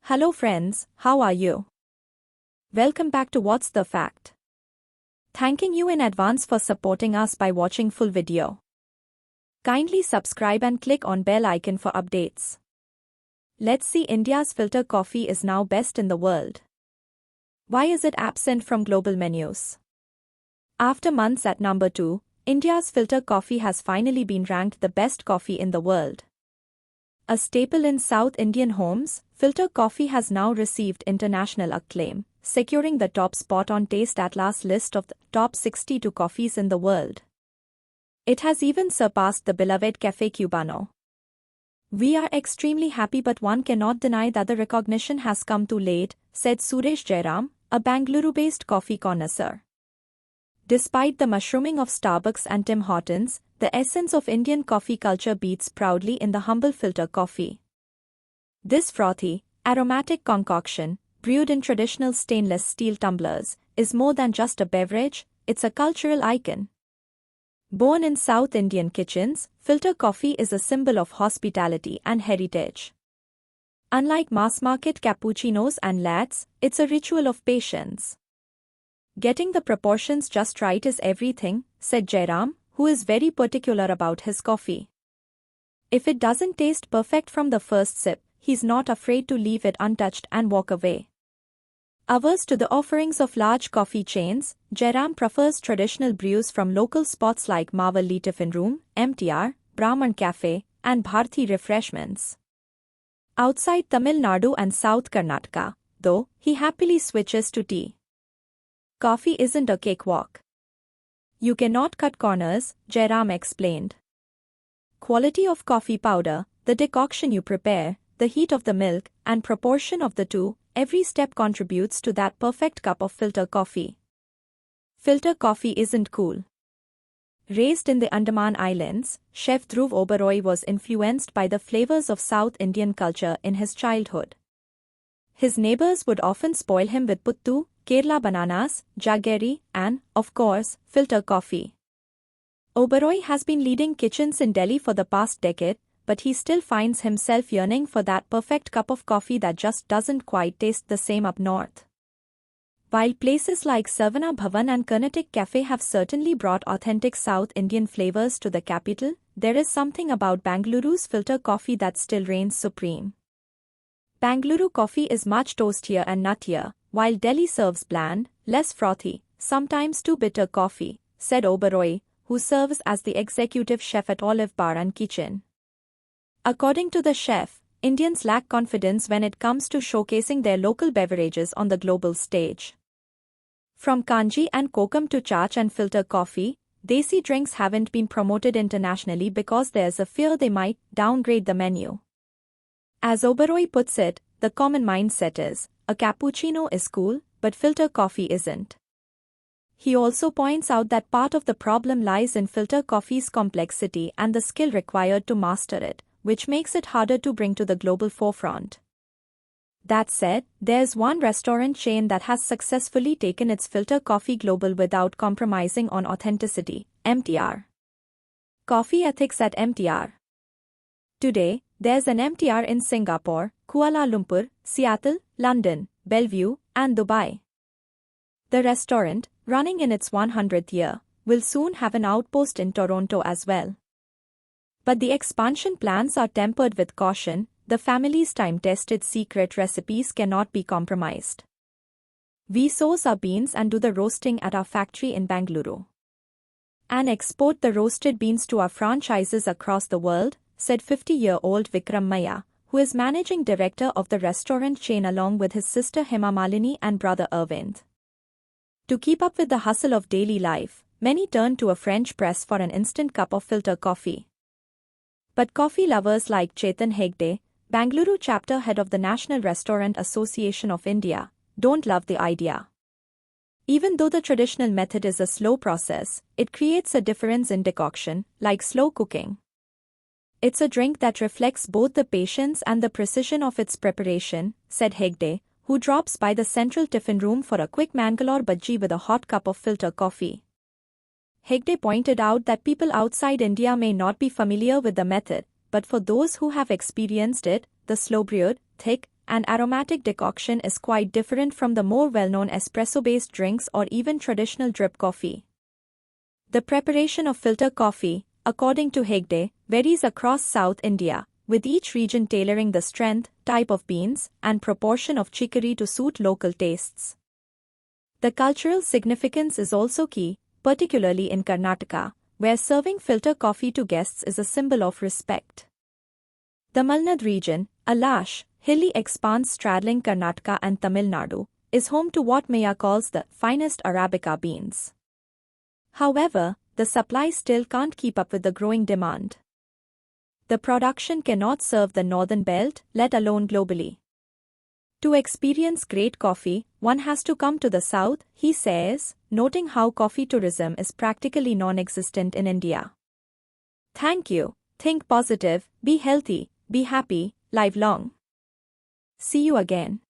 Hello friends, how are you? Welcome back to What's the Fact? Thanking you in advance for supporting us by watching full video. Kindly subscribe and click on bell icon for updates. Let's see. India's filter coffee is now best in the world. Why is it absent from global menus? After months at number 2, India's filter coffee has finally been ranked the best coffee in the world. A staple in South Indian homes, filter coffee has now received international acclaim, securing the top spot on TasteAtlas list of the top 62 coffees in the world. It has even surpassed the beloved Café Cubano. We are extremely happy, but one cannot deny that the recognition has come too late, said Suresh Jairam, a Bangalore-based coffee connoisseur. Despite the mushrooming of Starbucks and Tim Hortons, the essence of Indian coffee culture beats proudly in the humble filter coffee. This frothy, aromatic concoction, brewed in traditional stainless steel tumblers, is more than just a beverage, it's a cultural icon. Born in South Indian kitchens, filter coffee is a symbol of hospitality and heritage. Unlike mass-market cappuccinos and lattes, it's a ritual of patience. Getting the proportions just right is everything, said Jairam, who is very particular about his coffee. If it doesn't taste perfect from the first sip, he's not afraid to leave it untouched and walk away. Averse to the offerings of large coffee chains, Jairam prefers traditional brews from local spots like Mavalli Tiffin Room, MTR, Brahman Cafe, and Bharti Refreshments. Outside Tamil Nadu and South Karnataka, though, he happily switches to tea. Coffee isn't a cakewalk. You cannot cut corners, Jairam explained. Quality of coffee powder, the decoction you prepare, the heat of the milk, and proportion of the two, every step contributes to that perfect cup of filter coffee. Filter coffee isn't cool. Raised in the Andaman Islands, Chef Dhruv Oberoi was influenced by the flavors of South Indian culture in his childhood. His neighbors would often spoil him with puttu, Kerala bananas, jaggery, and, of course, filter coffee. Oberoi has been leading kitchens in Delhi for the past decade, but he still finds himself yearning for that perfect cup of coffee that just doesn't quite taste the same up north. While places like Savana Bhavan and Carnatic Cafe have certainly brought authentic South Indian flavors to the capital, there is something about Bengaluru's filter coffee that still reigns supreme. Bengaluru coffee is much toastier and nuttier, while Delhi serves bland, less frothy, sometimes too bitter coffee, said Oberoi, who serves as the executive chef at Olive Bar and Kitchen. According to the chef, Indians lack confidence when it comes to showcasing their local beverages on the global stage. From kanji and kokum to chaach and filter coffee, desi drinks haven't been promoted internationally because there's a fear they might downgrade the menu. As Oberoi puts it, the common mindset is, a cappuccino is cool, but filter coffee isn't. He also points out that part of the problem lies in filter coffee's complexity and the skill required to master it, which makes it harder to bring to the global forefront. That said, there's one restaurant chain that has successfully taken its filter coffee global without compromising on authenticity, MTR. Coffee ethics at MTR. Today, there's an MTR in Singapore, Kuala Lumpur, Seattle, London, Bellevue, and Dubai. The restaurant, running in its 100th year, will soon have an outpost in Toronto as well. But the expansion plans are tempered with caution. The family's time-tested secret recipes cannot be compromised. We source our beans and do the roasting at our factory in Bengaluru, and export the roasted beans to our franchises across the world, said 50-year-old Vikram Maya, who is managing director of the restaurant chain along with his sister Hema Malini and brother Arvind. To keep up with the hustle of daily life, many turn to a French press for an instant cup of filter coffee. But coffee lovers like Chetan Hegde, Bengaluru chapter head of the National Restaurant Association of India, don't love the idea. Even though the traditional method is a slow process, it creates a difference in decoction, like slow cooking. It's a drink that reflects both the patience and the precision of its preparation, said Hegde, who drops by the central tiffin room for a quick Mangalore bhaji with a hot cup of filter coffee. Hegde pointed out that people outside India may not be familiar with the method, but for those who have experienced it, the slow-brewed, thick, and aromatic decoction is quite different from the more well-known espresso-based drinks or even traditional drip coffee. The preparation of filter coffee, according to Hegde, varies across South India, with each region tailoring the strength, type of beans, and proportion of chicory to suit local tastes. The cultural significance is also key, particularly in Karnataka, where serving filter coffee to guests is a symbol of respect. The Malnad region, a lush, hilly expanse straddling Karnataka and Tamil Nadu, is home to what Maya calls the finest Arabica beans. However, the supply still can't keep up with the growing demand. The production cannot serve the northern belt, let alone globally. To experience great coffee, one has to come to the south, he says, noting how coffee tourism is practically non-existent in India. Thank you. Think positive, be healthy, be happy, live long. See you again.